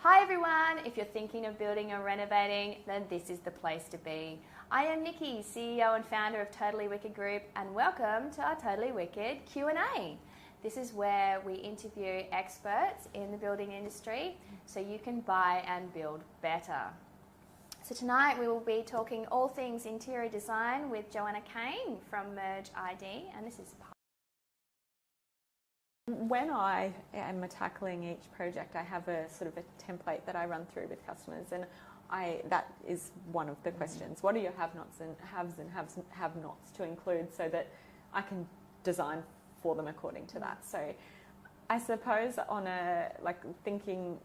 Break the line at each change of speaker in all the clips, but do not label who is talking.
Hi everyone, if you're thinking of building or renovating, then this is the place to be. I am Nikki, CEO and founder of Totally Wicked Group, and welcome to our Totally Wicked Q&A. This is where we interview experts in the building industry so you can buy and build better. So tonight we will be talking all things interior design with Joanna from Merge ID, and this is
when I am tackling each project, I have a sort of a template that I run through with customers, and that is one of the questions. What are your have-nots and have-nots to include so that I can design for them according to that? So I suppose on a thinking,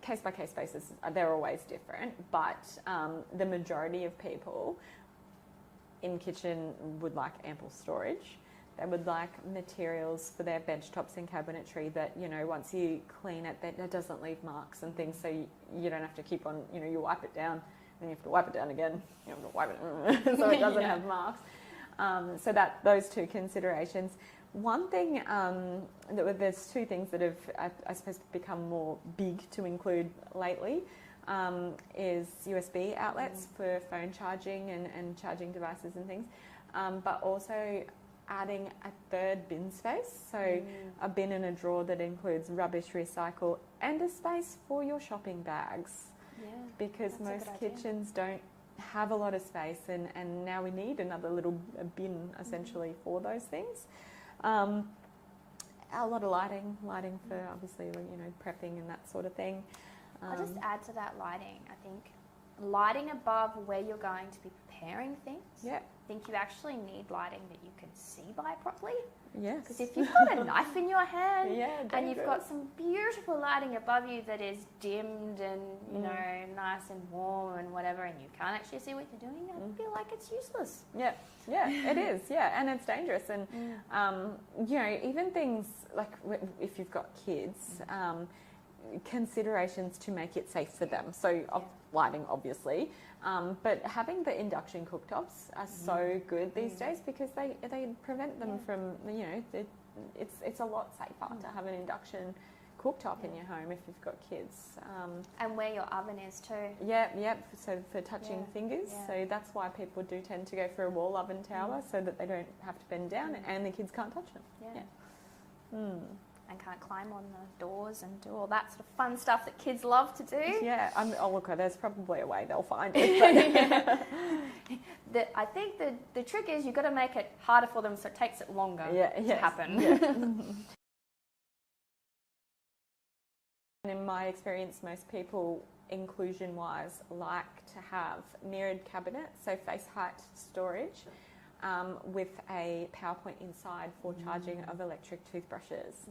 case-by-case basis, they're always different, but the majority of people in kitchen would like ample storage. They would like materials for their bench tops and cabinetry that, once you clean it, that it doesn't leave marks and things, so you don't have to keep on, you wipe it down, and you have to wipe it down again, you have to wipe it so it doesn't have marks. So those two considerations. One thing, there's two things that have, I suppose, become more big to include lately, is USB outlets for phone charging and charging devices and things, but also adding a third bin space, so a bin and a drawer that includes rubbish, recycle, and a space for your shopping bags. Yeah, because most kitchens don't have a lot of space, and now we need another little bin essentially for those things. A lot of lighting for obviously prepping and that sort of thing.
I'll just add to that lighting. I think lighting above where you're going to be preparing things. Yeah. I think you actually need lighting that you can see by properly.
Yes.
Because if you've got a knife in your hand and you've got some beautiful lighting above you that is dimmed and nice and warm and whatever, and you can't actually see what you're doing, I feel like it's useless.
Yeah, it is. Yeah, and it's dangerous. And even things like if you've got kids, considerations to make it safe for them. So lighting, obviously, but having the induction cooktops are so good these days because they prevent them from it's a lot safer to have an induction cooktop in your home if you've got kids.
And where your oven is too.
Yeah. So for touching fingers, so that's why people do tend to go for a wall oven tower so that they don't have to bend down and the kids can't touch them. Yeah.
And can't climb on the doors and do all that sort of fun stuff that kids love to do.
Yeah, there's probably a way they'll find it. But
I think the trick is you've got to make it harder for them so it takes it longer to happen.
And in my experience, most people, inclusion-wise, like to have mirrored cabinets, so face height storage, with a PowerPoint inside for charging of electric toothbrushes.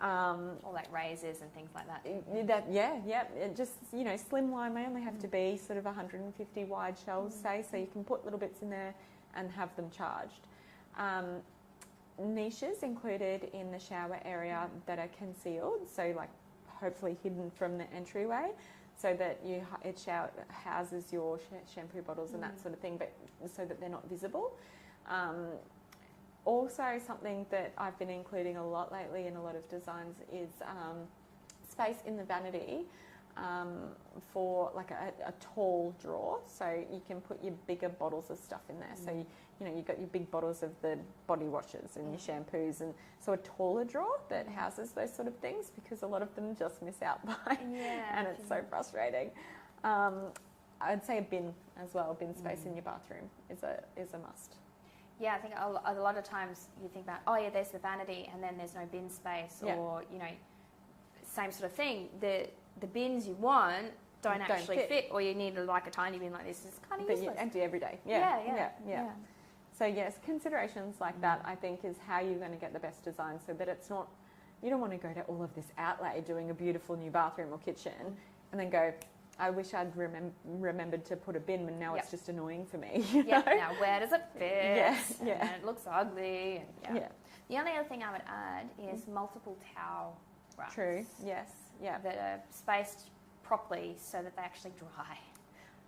Or like razors and things like that.
It just, slimline. They only have to be sort of 150 wide shelves, say, so you can put little bits in there and have them charged. Niches included in the shower area that are concealed, so hopefully hidden from the entryway, so that it houses your shampoo bottles and that sort of thing, but so that they're not visible. Also, something that I've been including a lot lately in a lot of designs is space in the vanity for a tall drawer, so you can put your bigger bottles of stuff in there. So you've got your big bottles of the body washes and your shampoos, and so a taller drawer that houses those sort of things, because a lot of them just miss out by, and it's so frustrating. I'd say a bin as well. Bin space in your bathroom is a must.
Yeah, I think a lot of times you think about, there's the vanity and then there's no bin space, or same sort of thing. The bins you want don't actually fit, or you need a tiny bin like this. It's kind of useless.
Empty every day. Yeah. So yes, considerations like that, I think, is how you're going to get the best design, so that it's not, you don't want to go to all of this outlay doing a beautiful new bathroom or kitchen and then go, I wish I'd remembered to put a bin, and now it's just annoying for me.
Now where does it fit?
Yes,
and it looks ugly. And The only other thing I would add is multiple towel racks.
True. Yes. Yeah.
That are spaced properly so that they actually dry.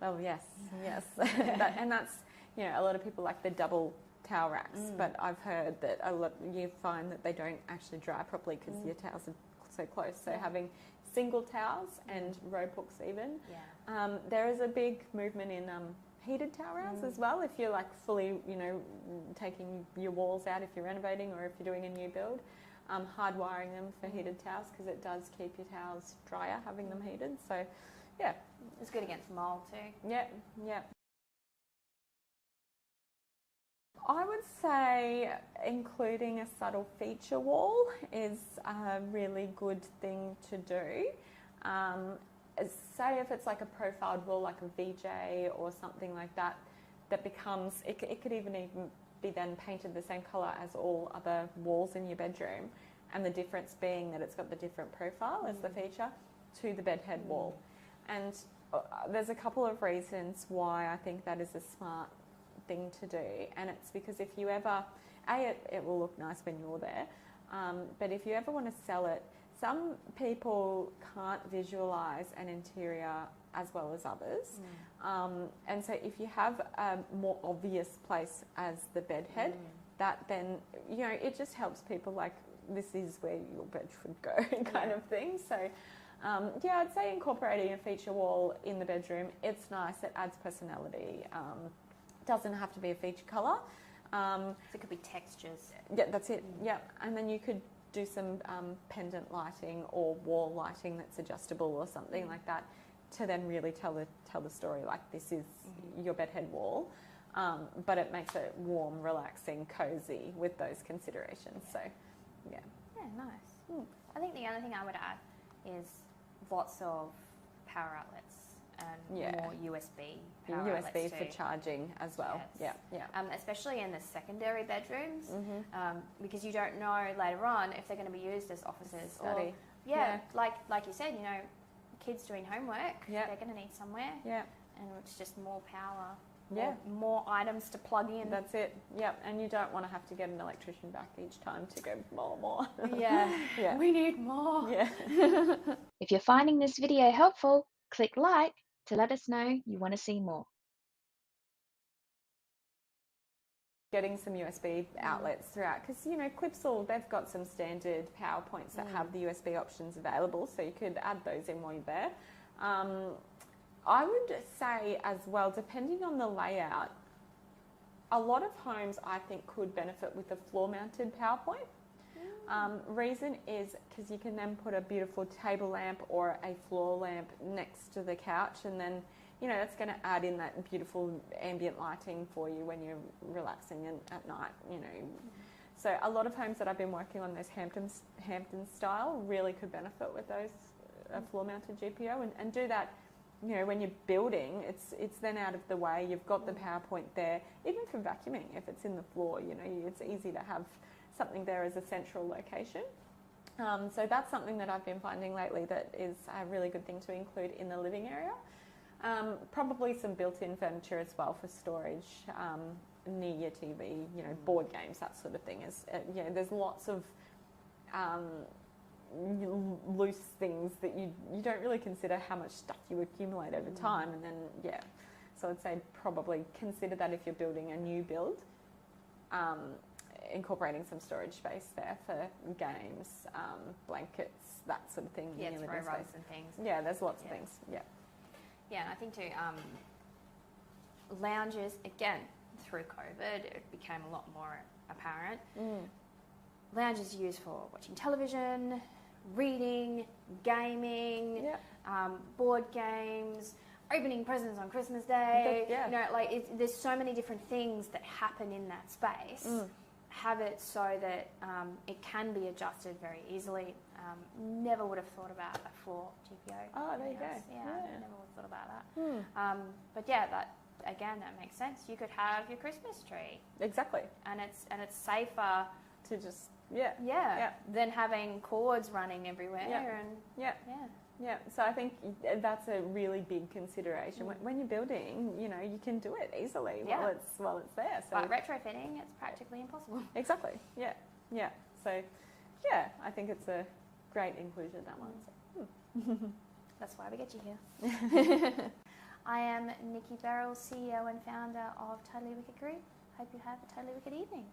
Oh yes. And that's a lot of people like the double towel racks, but I've heard that you find that they don't actually dry properly because your towels are so close. So
Yeah.
having single towels and row hooks even.
Yeah.
There is a big movement in heated towel rounds as well. If you're like fully, taking your walls out if you're renovating or if you're doing a new build, hardwiring them for heated towels because it does keep your towels drier having them heated. So, yeah.
It's good against mold too.
Yeah, yeah. I would say including a subtle feature wall is a really good thing to do. Say if it's like a profiled wall, like a VJ or something like that, that becomes, it could even be then painted the same colour as all other walls in your bedroom, and the difference being that it's got the different profile as the feature to the bedhead wall. And there's a couple of reasons why I think that is a smart thing to do, and it's because if you ever, it will look nice when you're there, but if you ever want to sell it, some people can't visualise an interior as well as others, and so if you have a more obvious place as the bed head, that then, it just helps people like, this is where your bed should go kind of thing. So I'd say incorporating a feature wall in the bedroom, it's nice, it adds personality. Doesn't have to be a feature colour.
So it could be textures.
Yeah, that's it. Yeah, and then you could do some pendant lighting or wall lighting that's adjustable or something like that to then really tell the story. Like, this is your bedhead wall, but it makes it warm, relaxing, cozy with those considerations. So, yeah.
Yeah, nice. I think the only thing I would add is lots of power outlets and more USB power outlets
USB
too.
for charging as well.
Yes.
Yeah.
Especially in the secondary bedrooms, because you don't know later on if they're going to be used as offices.
Study.
Or, like you said, kids doing homework,
Yeah.
they're going to need somewhere.
Yeah.
And it's just more power.
Yeah.
More items to plug in.
That's it. Yep. And you don't want to have to get an electrician back each time to go more.
Yeah.
Yeah.
We need more.
Yeah.
If you're finding this video helpful, click like to let us know you want to see more.
Getting some USB outlets throughout, because Clipsal, they've got some standard PowerPoints that have the USB options available, so you could add those in while you're there. I would say as well, depending on the layout, a lot of homes I think could benefit with a floor-mounted PowerPoint. Reason is because you can then put a beautiful table lamp or a floor lamp next to the couch, and then that's going to add in that beautiful ambient lighting for you when you're relaxing at night. So a lot of homes that I've been working on, those Hampton style, really could benefit with those floor-mounted GPO, and do that. When you're building, it's then out of the way. You've got the PowerPoint there, even for vacuuming. If it's in the floor, it's easy to have something there as a central location. So that's something that I've been finding lately that is a really good thing to include in the living area. Probably some built-in furniture as well for storage near your TV, board games, that sort of thing. There's lots of loose things that you don't really consider how much stuff you accumulate over time, and then so I'd say probably consider that if you're building a new build, incorporating some storage space there for games, blankets, that sort of thing.
Yeah, throw rugs and things.
Yeah, there's lots of things. Yeah,
and I think too, lounges, again, through COVID, it became a lot more apparent. Lounges used for watching television, reading, gaming, board games, opening presents on Christmas Day. There's so many different things that happen in that space. Have it so that it can be adjusted very easily. Never would have thought about a floor GPO.
Oh, there you go.
Yeah, never would have thought about that. But yeah, that makes sense. You could have your Christmas tree.
Exactly.
And it's safer
to just
than having cords running everywhere.
Yeah, so I think that's a really big consideration. When you're building, you can do it easily while it's there. So
but retrofitting, it's practically impossible.
Exactly. Yeah. So, I think it's a great inclusion, that one. So.
That's why we get you here. I am Nikki Beryl, CEO and founder of Totally Wicked Group. Hope you have a totally wicked evening.